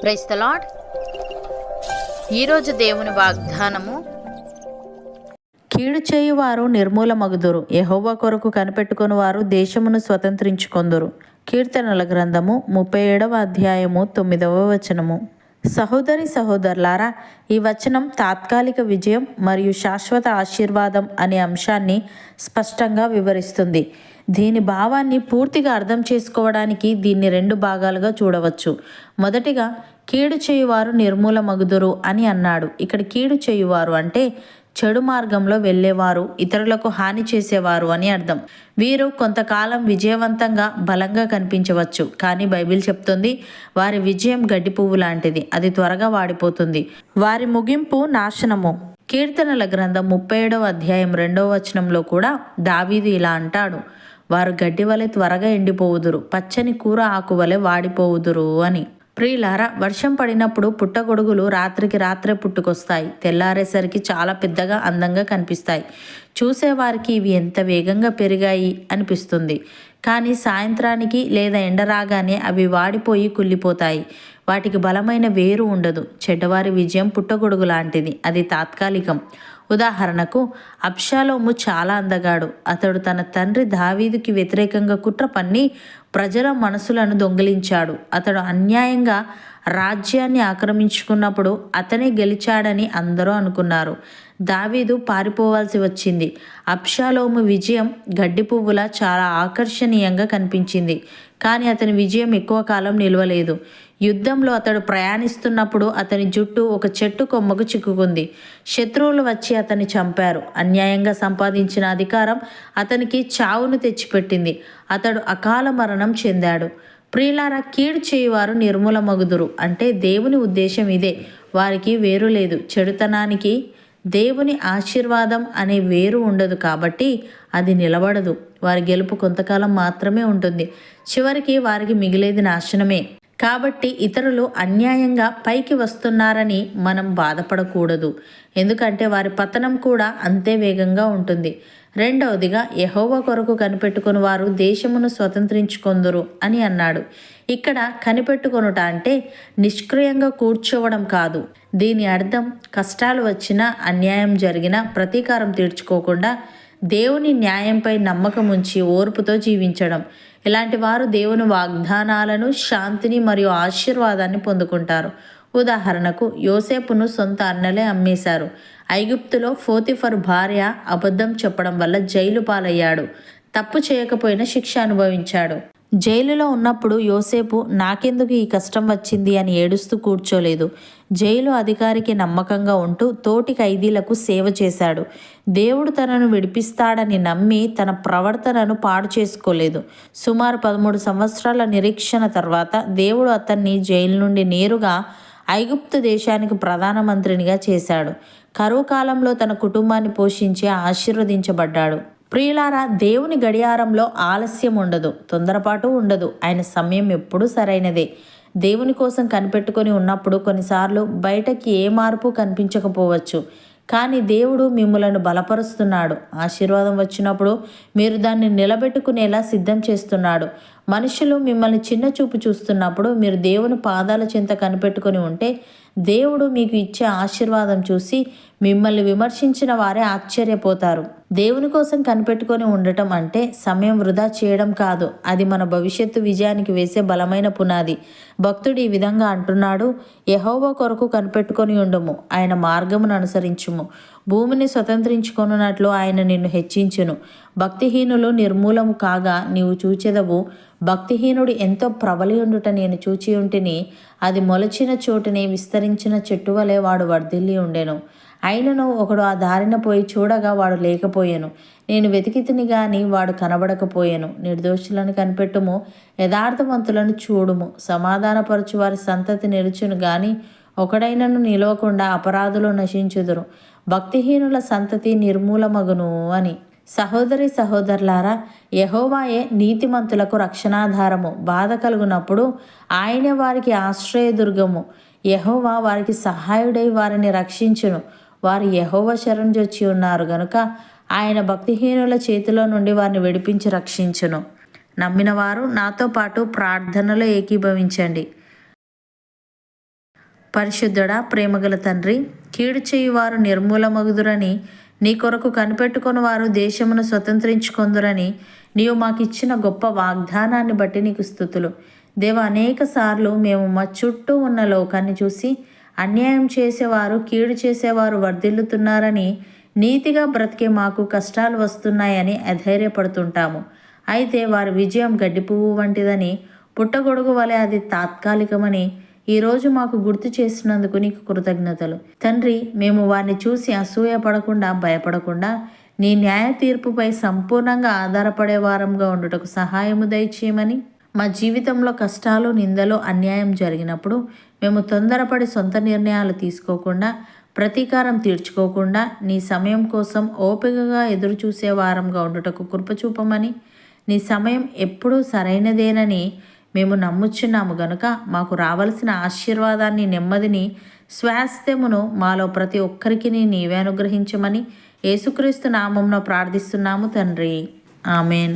Praise the lord. ఈరోజు దేవుని వాగ్దానము, కీడు చేయువారు నిర్మూలమగుదురు, యెహోవా కొరకు కనిపెట్టుకుని వారు దేశమును స్వతంత్రించుకొందురు. కీర్తనల గ్రంథము 37వ అధ్యాయము 9వ వచనము. సహోదరి సహోదరులారా, ఈ వచనం తాత్కాలిక విజయం మరియు శాశ్వత ఆశీర్వాదం అనే అంశాన్ని స్పష్టంగా వివరిస్తుంది. దీని భావాన్ని పూర్తిగా అర్థం చేసుకోవడానికి దీన్ని 2 భాగాలుగా చూడవచ్చు. మొదటిగా, కీడు చేయువారు నిర్మూలమగుదురు అని అన్నాడు. ఇక్కడ కీడు చేయువారు అంటే చెడు మార్గంలో వెళ్ళేవారు, ఇతరులకు హాని చేసేవారు అని అర్థం. వీరు కొంతకాలం విజయవంతంగా బలంగా కనిపించవచ్చు, కానీ బైబిల్ చెప్తుంది వారి విజయం గడ్డి పువ్వు లాంటిది, అది త్వరగా వాడిపోతుంది. వారి ముగింపు నాశనము. కీర్తనల గ్రంథం 37వ అధ్యాయం 2వ వచనంలో కూడా దావీదు ఇలా అంటాడు, వారు గడ్డి వలె త్వరగా ఎండిపోవుదురు, పచ్చని కూర ఆకు వలె వాడిపోవుదురు అని. ప్రియులారా, వర్షం పడినప్పుడు పుట్టగొడుగులు రాత్రికి రాత్రే పుట్టుకొస్తాయి. తెల్లారేసరికి చాలా పెద్దగా అందంగా కనిపిస్తాయి. చూసేవారికి ఇవి ఎంత వేగంగా పెరిగాయి అనిపిస్తుంది. కానీ సాయంత్రానికి లేదా ఎండ రాగానే అవి వాడిపోయి కుళ్ళిపోతాయి. వాటికి బలమైన వేరు ఉండదు. చెడ్డవారి విజయం పుట్టగొడుగు లాంటిది, అది తాత్కాలికం. ఉదాహరణకు, అబ్షాలోము చాలా అందగాడు. అతడు తన తండ్రి దావీదుకి వ్యతిరేకంగా కుట్ర పన్ని ప్రజల మనసులను దొంగిలించాడు. అతడు అన్యాయంగా రాజ్యాన్ని ఆక్రమించుకున్నప్పుడు అతనే గెలిచాడని అందరూ అనుకున్నారు. దావీదు పారిపోవాల్సి వచ్చింది. అబ్షాలోము విజయం గడ్డి పువ్వులా చాలా ఆకర్షణీయంగా కనిపించింది, కానీ అతని విజయం ఎక్కువ కాలం నిలవలేదు. యుద్ధంలో అతడు ప్రయాణిస్తున్నప్పుడు అతని జుట్టు ఒక చెట్టు కొమ్మకు చిక్కుకుంది. శత్రువులు వచ్చి అతన్ని చంపారు. అన్యాయంగా సంపాదించిన అధికారం అతనికి చావును తెచ్చిపెట్టింది. అతడు అకాల మరణం చెందాడు. ప్రియులారా, కీడు చేయువారు నిర్మూలమగుదురు అంటే దేవుని ఉద్దేశం ఇదే. వారికి వేరు లేదు. చెడుతనానికి దేవుని ఆశీర్వాదం అనే వేరు ఉండదు, కాబట్టి అది నిలబడదు. వారి గెలుపు కొంతకాలం మాత్రమే ఉంటుంది. చివరికి వారికి మిగిలేది నాశనమే. కాబట్టి ఇతరులు అన్యాయంగా పైకి వస్తున్నారని మనం బాధపడకూడదు, ఎందుకంటే వారి పతనం కూడా అంతే వేగంగా ఉంటుంది. రెండవదిగా, యెహోవా కొరకు కనిపెట్టుకుని వారు దేశమును స్వతంత్రించుకొందురు అని అన్నాడు. ఇక్కడ కనిపెట్టుకొనుట అంటే నిష్క్రియంగా కూర్చోవడం కాదు. దీని అర్థం కష్టాలు వచ్చినా, అన్యాయం జరిగినా ప్రతీకారం తీర్చుకోకుండా దేవుని న్యాయంపై నమ్మకం ఉంచి ఓర్పుతో జీవించడం. ఇలాంటి వారు దేవుని వాగ్దానాలను, శాంతిని మరియు ఆశీర్వాదాన్ని పొందుకుంటారు. ఉదాహరణకు, యోసేపును సొంత అన్నలే అమ్మేశారు. ఐగుప్తులో పోతిఫరు భార్య అబద్ధం చెప్పడం వల్ల జైలు పాలయ్యాడు. తప్పు చేయకపోయినా శిక్ష అనుభవించాడు. జైలులో ఉన్నప్పుడు యోసేపు నాకెందుకు ఈ కష్టం వచ్చింది అని ఏడుస్తూ కూర్చోలేదు. జైలు అధికారికి నమ్మకంగా ఉంటూ తోటి ఖైదీలకు సేవ చేశాడు. దేవుడు తనను విడిపిస్తాడని నమ్మి తన ప్రవర్తనను పాడు చేసుకోలేదు. సుమారు 13 సంవత్సరాల నిరీక్షణ తర్వాత దేవుడు అతన్ని జైలు నుండి నేరుగా ఐగుప్తు దేశానికి ప్రధానమంత్రినిగా చేశాడు. కరువు కాలంలో తన కుటుంబాన్ని పోషించి ఆశీర్వదించబడ్డాడు. ప్రియులారా, దేవుని గడియారంలో ఆలస్యం ఉండదు, తొందరపాటు ఉండదు. ఆయన సమయం ఎప్పుడూ సరైనదే. దేవుని కోసం కనిపెట్టుకొని ఉన్నప్పుడు కొన్నిసార్లు బయటకి ఏ మార్పు కనిపించకపోవచ్చు, కానీ దేవుడు మిమ్మలను బలపరుస్తున్నాడు. ఆశీర్వాదం వచ్చినప్పుడు మీరు దాన్ని నిలబెట్టుకునేలా సిద్ధం చేస్తున్నాడు. మనుషులు మిమ్మల్ని చిన్న చూపు చూస్తున్నప్పుడు మీరు దేవుని పాదాల చెంత కనిపెట్టుకొని ఉంటే దేవుడు మీకు ఇచ్చే ఆశీర్వాదం చూసి మిమ్మల్ని విమర్శించిన వారే ఆశ్చర్యపోతారు. దేవుని కోసం కనిపెట్టుకొని ఉండటం అంటే సమయం వృధా చేయడం కాదు, అది మన భవిష్యత్తు విజయానికి వేసే బలమైన పునాది. భక్తుడు ఈ విధంగా అంటున్నాడు, యెహోవా కొరకు కనిపెట్టుకొని ఉండుము, ఆయన మార్గమును అనుసరించుము. భూమిని స్వతంత్రించుకొనున్నట్లు ఆయన నిన్ను హెచ్చించును. భక్తిహీనులు నిర్మూలము కాగా నీవు చూచెదవు. భక్తిహీనుడు ఎంతో ప్రబలి ఉండుట నేను చూచి ఉంటిని. అది మొలచిన చోటునే విస్తరించిన చెట్టు వలె వాడు వర్ధిల్లి ఉండెను. అయినను ఒకడు ఆ దారిన పోయి చూడగా వాడు లేకపోయెను. నేను వెతికితిని గాని వాడు కనబడకపోయెను. నిర్దోషులను కనిపెట్టుము, యథార్థవంతులను చూడుము. సమాధానపరచు వారి సంతతి నిలుచును గాని ఒకడైనను నిలవకుండా అపరాధులు నశించుదురు. భక్తిహీనుల సంతతి నిర్మూలమగును అని. సహోదరి సహోదరులారా, యెహోవాయే నీతిమంతులకు రక్షణాధారము. బాధ కలుగునప్పుడు ఆయనే వారికి ఆశ్రయదుర్గము. యెహోవా వారికి సహాయుడై వారిని రక్షించును. వారు యెహోవా శరణుజొచ్చి ఉన్నారు గనుక ఆయన భక్తిహీనుల చేతిలో నుండి వారిని విడిపించి రక్షించును. నమ్మిన వారు నాతో పాటు ప్రార్థనలో ఏకీభవించండి. పరిశుద్ధుడా, ప్రేమగల తండ్రి, కీడు చేయువారు నిర్మూలమగుదురని, నీ కొరకు కనిపెట్టుకొని వారు దేశమును స్వతంత్రించుకొందురని నీవు మాకిచ్చిన గొప్ప వాగ్దానాన్ని బట్టి నీకు స్తుతులు. దేవ, అనేక సార్లు మేము మా చుట్టూ ఉన్న లోకాన్ని చూసి అన్యాయం చేసేవారు, కీడు చేసేవారు వర్ధిల్లుతున్నారని, నీతిగా బ్రతికే మాకు కష్టాలు వస్తున్నాయని అధైర్యపడుతుంటాము. అయితే వారి విజయం గడ్డి పువ్వు వంటిదని, పుట్టగొడుగు వలె అది తాత్కాలికమని ఈరోజు మాకు గుర్తు చేసినందుకు నీకు కృతజ్ఞతలు. తండ్రి, మేము వారిని చూసి అసూయపడకుండా, భయపడకుండా నీ న్యాయ తీర్పుపై సంపూర్ణంగా ఆధారపడే వారంగా ఉండుటకు సహాయము దయచేయమని, మా జీవితంలో కష్టాలు, నిందలు, అన్యాయం జరిగినప్పుడు మేము తొందరపడి సొంత నిర్ణయాలు తీసుకోకుండా, ప్రతీకారం తీర్చుకోకుండా నీ సమయం కోసం ఓపికగా ఎదురు చూసే వారంగా ఉండుటకు కృపచూపమని, నీ సమయం ఎప్పుడూ సరైనదేనని మేము నమ్ముచున్నాము గనుక మాకు రావలసిన ఆశీర్వాదాన్ని, నెమ్మదిని, స్వాస్థ్యమును మాలో ప్రతి ఒక్కరికి నీవే అనుగ్రహించమని యేసుక్రీస్తు నామమున ప్రార్థిస్తున్నాము తండ్రి. ఆమెన్.